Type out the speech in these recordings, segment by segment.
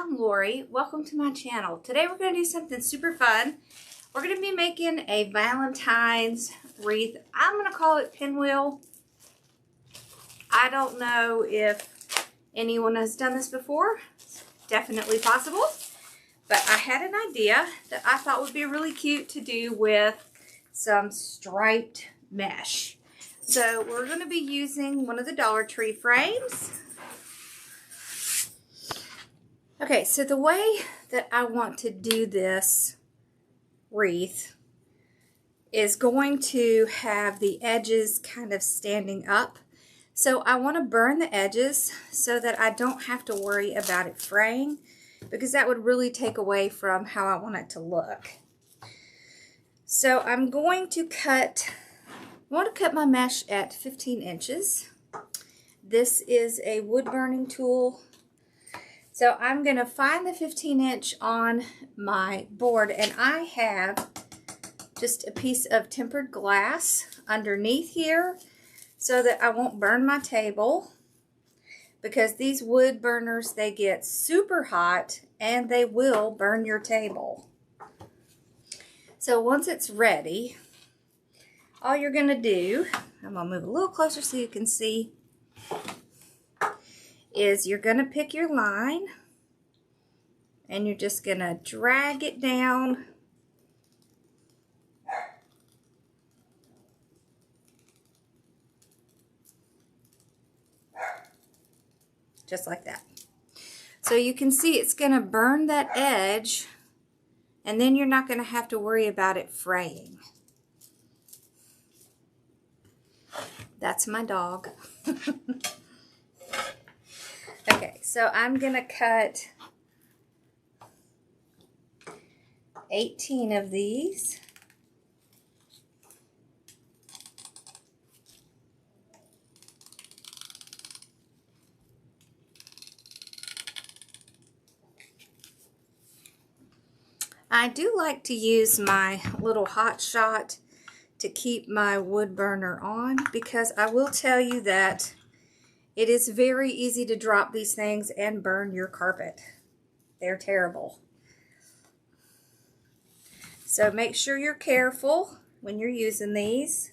I'm Lori. Welcome to my channel. Today we're going to do something super fun. We're going to be making a Valentine's wreath. I'm going to call it Pinwheel. I don't know if anyone has done this before. It's definitely possible. But I had an idea that I thought would be really cute to do with some striped mesh. So we're going to be using one of the Dollar Tree frames. Okay, so the way that I want to do this wreath is going to have the edges kind of standing up. So I want to burn the edges so that I don't have to worry about it fraying, because that would really take away from how I want it to look. So I'm going to cut, I want to cut my mesh at 15 inches. This is a wood burning tool. So I'm going to find the 15-inch on my board, and I have just a piece of tempered glass underneath here so that I won't burn my table, because these wood burners, they get super hot and they will burn your table. So once it's ready, all you're going to do, I'm going to move a little closer so you can see, is you're going to pick your line and you're just going to drag it down just like that. So you can see it's going to burn that edge, and then you're not going to have to worry about it fraying. That's my dog. Okay, so I'm going to cut 18 of these. I do like to use my little hot shot to keep my wood burner on, because I will tell you that it is very easy to drop these things and burn your carpet. They're terrible. So make sure you're careful when you're using these.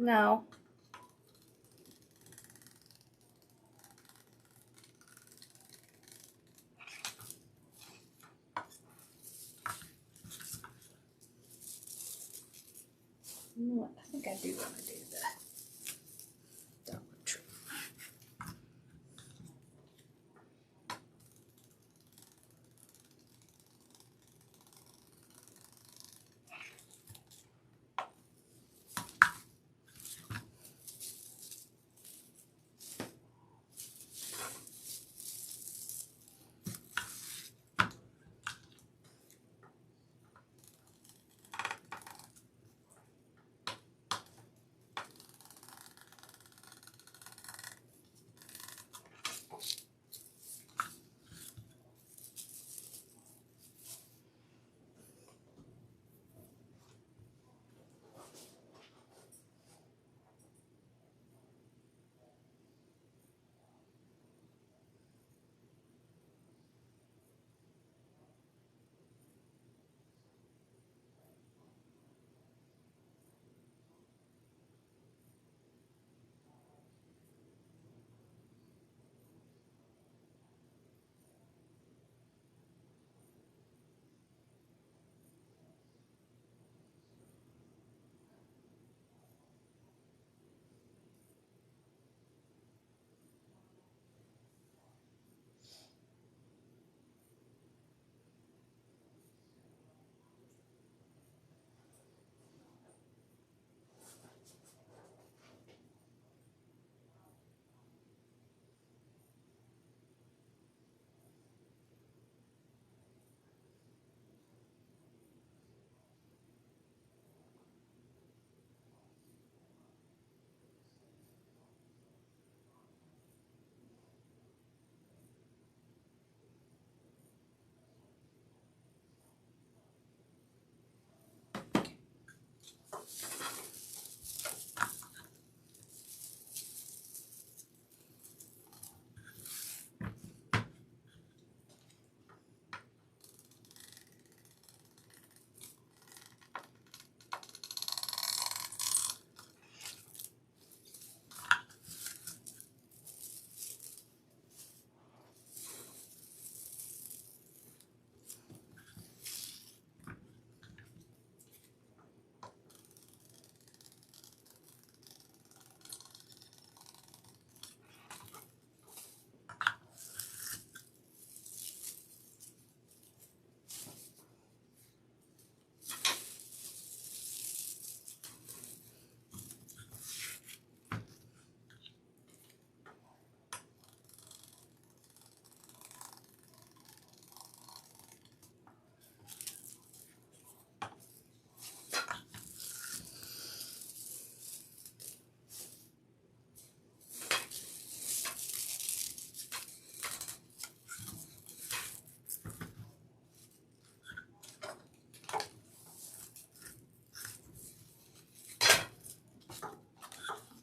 No. You know what? I think I do want to do the Dollar Tree.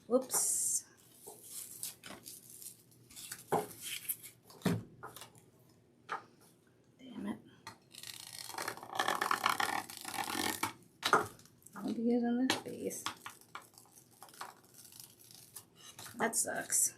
Whoops. Damn it. I'll be using this piece. That sucks.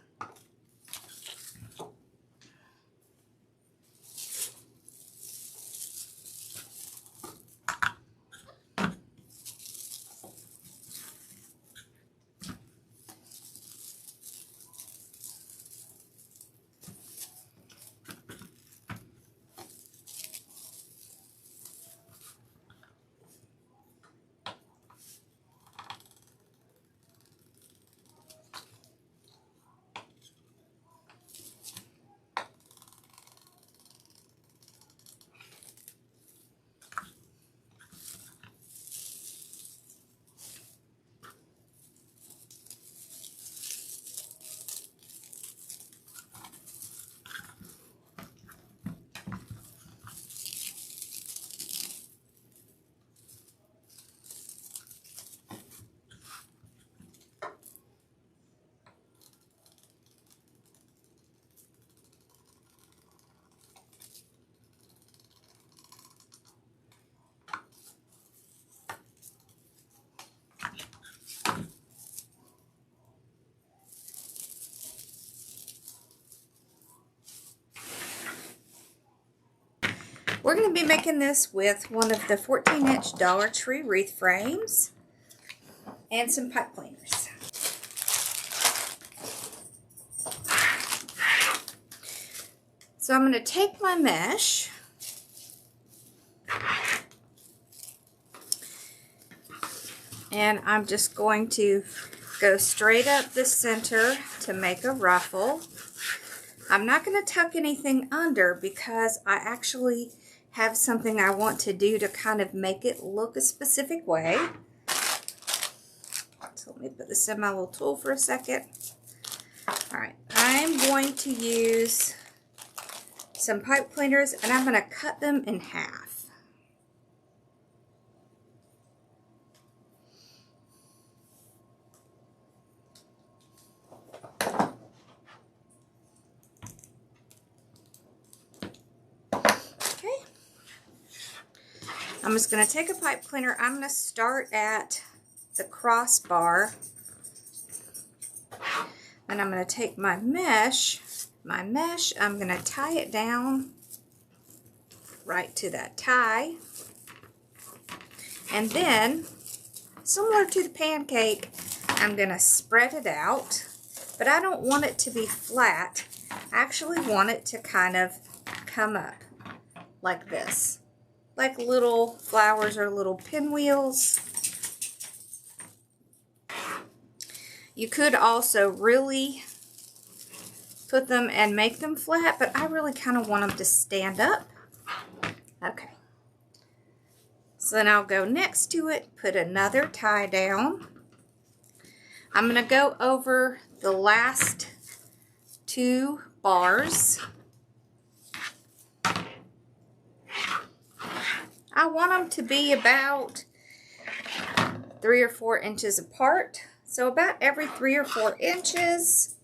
We're going to be making this with one of the 14-inch Dollar Tree wreath frames and some pipe cleaners. So I'm going to take my mesh and I'm just going to go straight up the center to make a ruffle. I'm not going to tuck anything under because I actually have something I want to do to kind of make it look a specific way. So let me put this in my little tool for a second. Alright, I'm going to use some pipe cleaners and I'm going to cut them in half. I'm just going to take a pipe cleaner. I'm going to start at the crossbar. And I'm going to take my mesh. I'm going to tie it down right to that tie. And then, similar to the pancake, I'm going to spread it out. But I don't want it to be flat. I actually want it to kind of come up like this. Like little flowers or little pinwheels. You could also really put them and make them flat, but I really kind of want them to stand up. Okay. So then I'll go next to it, put another tie down. I'm going to go over the last 2 bars. I want them to be about 3 or 4 inches apart. So about every 3 or 4 inches,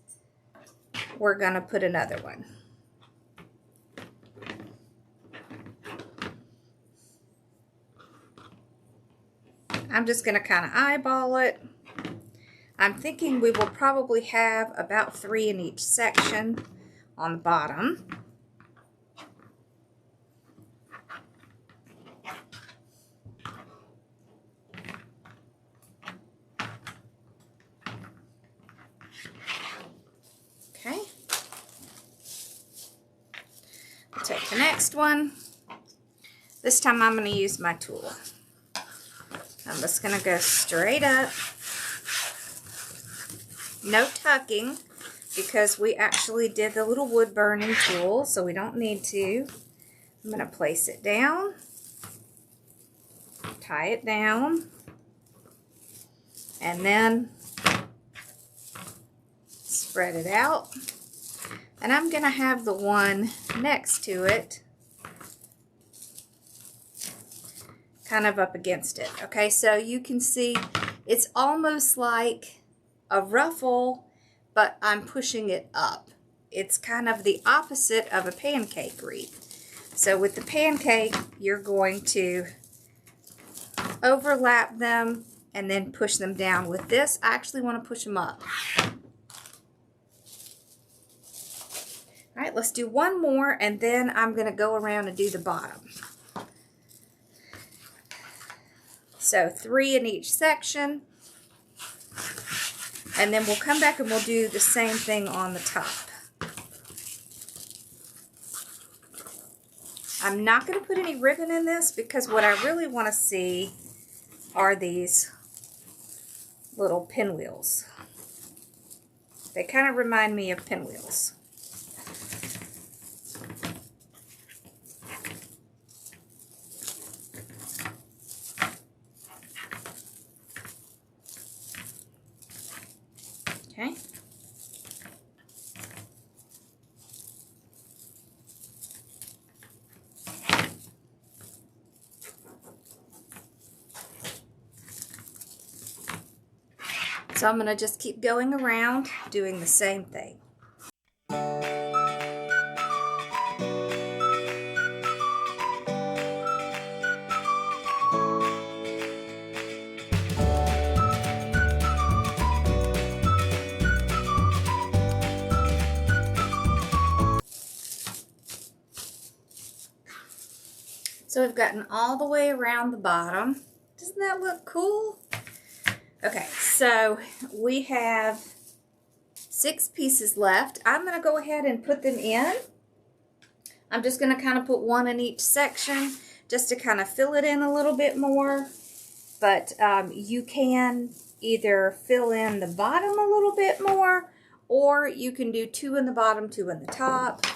we're going to put another one. I'm just going to kind of eyeball it. I'm thinking we will probably have about 3 in each section on the bottom. Okay, I'll take the next one. This time I'm going to use my tool. I'm just going to go straight up. No tucking because we actually did the little wood burning tool, so we don't need to. I'm going to place it down, tie it down, and then spread it out. And I'm going to have the one next to it kind of up against it. Okay, so you can see it's almost like a ruffle, but I'm pushing it up. It's kind of the opposite of a pancake wreath. So with the pancake, you're going to overlap them and then push them down. With this, I actually want to push them up. All right, let's do one more, and then I'm going to go around and do the bottom. So 3 in each section, and then we'll come back and we'll do the same thing on the top. I'm not going to put any ribbon in this because what I really want to see are these little pinwheels. They kind of remind me of pinwheels. Okay. So I'm going to just keep going around doing the same thing. So we've gotten all the way around the bottom. Doesn't that look cool? Okay, so we have 6 pieces left. I'm going to go ahead and put them in. I'm just going to kind of put one in each section just to kind of fill it in a little bit more. But you can either fill in the bottom a little bit more, or you can do 2 in the bottom, 2 in the top.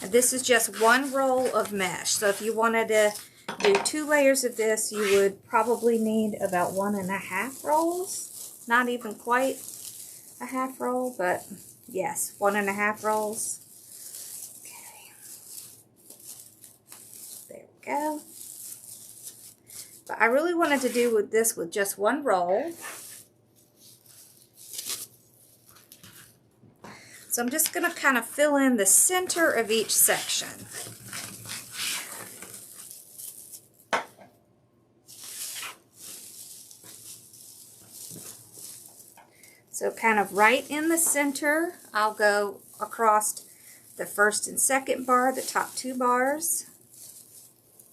And this is just 1 roll of mesh. So if you wanted to do 2 layers of this, you would probably need about 1.5 rolls. Not even quite a half roll, but yes, 1.5 rolls. Okay. There we go. But I really wanted to do with this with just 1 roll. So I'm just going to kind of fill in the center of each section. So kind of right in the center, I'll go across the first and second bar, the top 2 bars,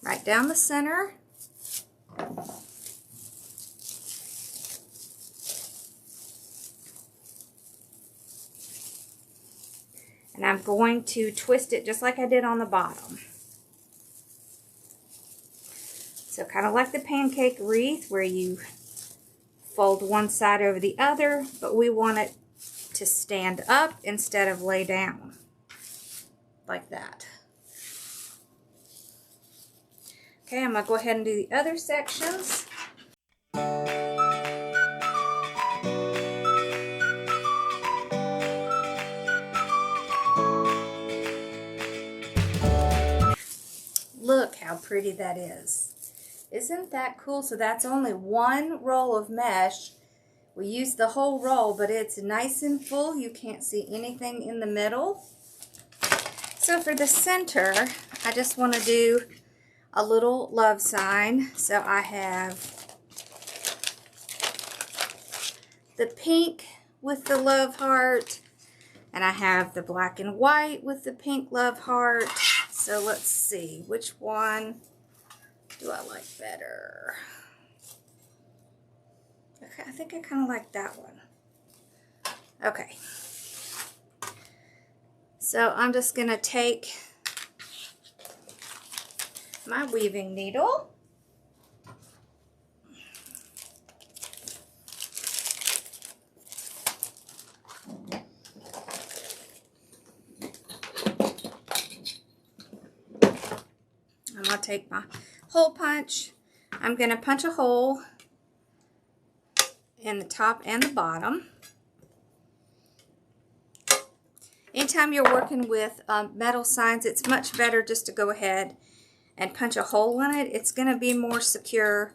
right down the center. And I'm going to twist it just like I did on the bottom. So kind of like the pancake wreath where you fold one side over the other, but we want it to stand up instead of lay down, like that. Okay, I'm going to go ahead and do the other sections. Look how pretty that is. Isn't that cool? So that's only 1 roll of mesh. We used the whole roll, but it's nice and full. You can't see anything in the middle. So for the center, I just want to do a little love sign. So I have the pink with the love heart, and I have the black and white with the pink love heart. So let's see, which one do I like better? Okay, I think I kind of like that one. Okay. So I'm just going to take my weaving needle. I'm going to take my hole punch. I'm going to punch a hole in the top and the bottom. Anytime you're working with metal signs, it's much better just to go ahead and punch a hole in it. It's going to be more secure.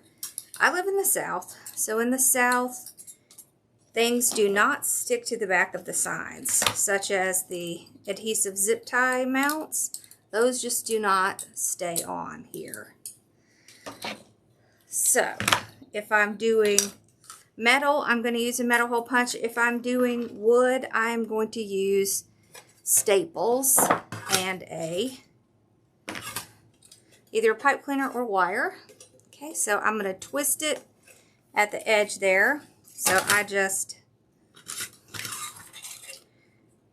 I live in the South, so in the South, things do not stick to the back of the signs, such as the adhesive zip tie mounts. Those just do not stay on here. So, if I'm doing metal, I'm going to use a metal hole punch. If I'm doing wood, I'm going to use staples and either a pipe cleaner or wire. Okay, so I'm going to twist it at the edge there. So I just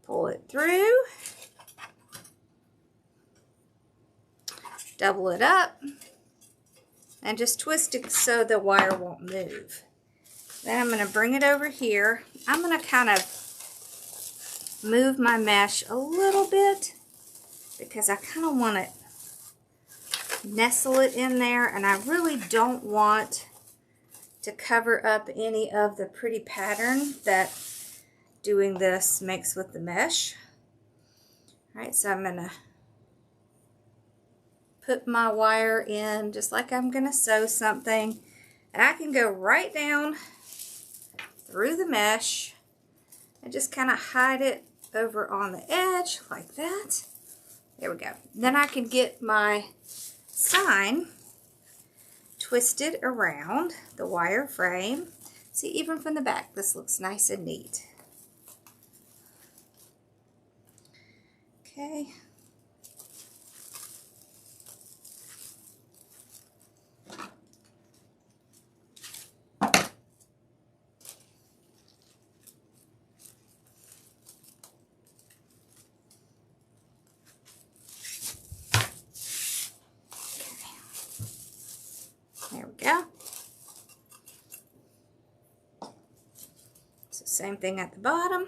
pull it through, double it up, and just twist it so the wire won't move. Then I'm going to bring it over here. I'm going to kind of move my mesh a little bit because I kind of want to nestle it in there, and I really don't want to cover up any of the pretty pattern that doing this makes with the mesh. Alright, so I'm going to put my wire in just like I'm going to sew something, and I can go right down through the mesh and just kind of hide it over on the edge like that. There we go. Then I can get my sign twisted around the wire frame. See, even from the back, this looks nice and neat. Okay. There we go. So same thing at the bottom.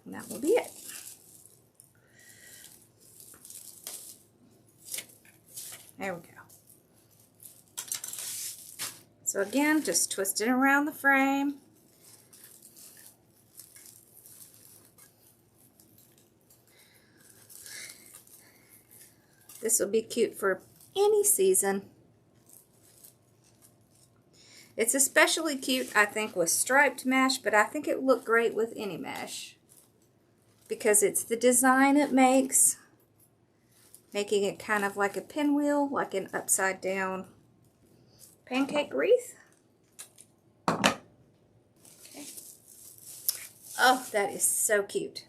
And that will be it. There we go. So again, just twist it around the frame. This will be cute for any season. It's especially cute, I think, with striped mesh, but I think it would look great with any mesh because it's the design it makes, making it kind of like a pinwheel, like an upside down pancake wreath. Okay. Oh, that is so cute.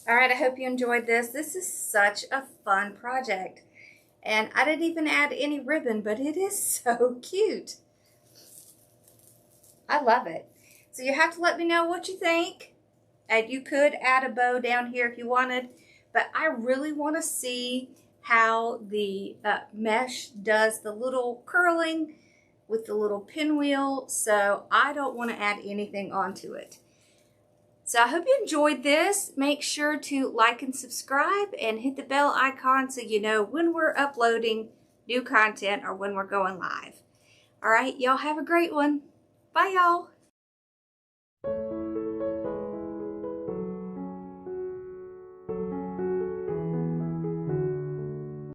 All right, I hope you enjoyed this. This is such a fun project. And I didn't even add any ribbon, but it is so cute. I love it. So you have to let me know what you think. And you could add a bow down here if you wanted. But I really want to see how the mesh does the little curling with the little pinwheel. So I don't want to add anything onto it. So I hope you enjoyed this. Make sure to like and subscribe and hit the bell icon so you know when we're uploading new content or when we're going live. All right, y'all have a great one. Bye, y'all.